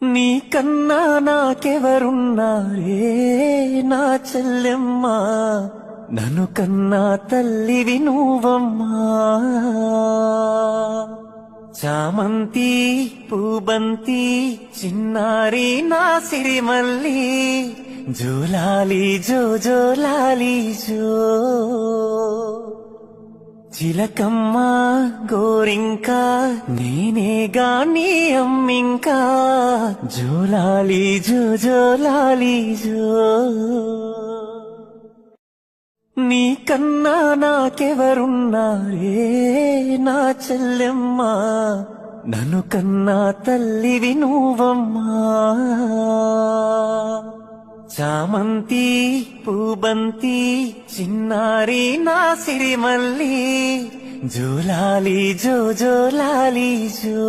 నీకన్నా నాకెవరున్నారే నా చెల్లెమ్మ, నన్ను కన్నా తల్లివి నువ్వమ్మా. చామంతి పూబంతి చిన్నారి నా సిరిమల్లి, జోలాలి జో జోలాలి జో. చిలకమ్మ గోరింక నేనేగా నీ అమ్మింకా, జోలాలి జో జోలాలి జో. నీకన్నా నాకెవరున్నారే నా చెల్లెమ్మ, నన్ను కన్నా తల్లివి నువ్వమ్మా. చామంతి పూబంతి చిన్నారి నా సిరిమల్లి, జోలాలి జో జోలాలి జో.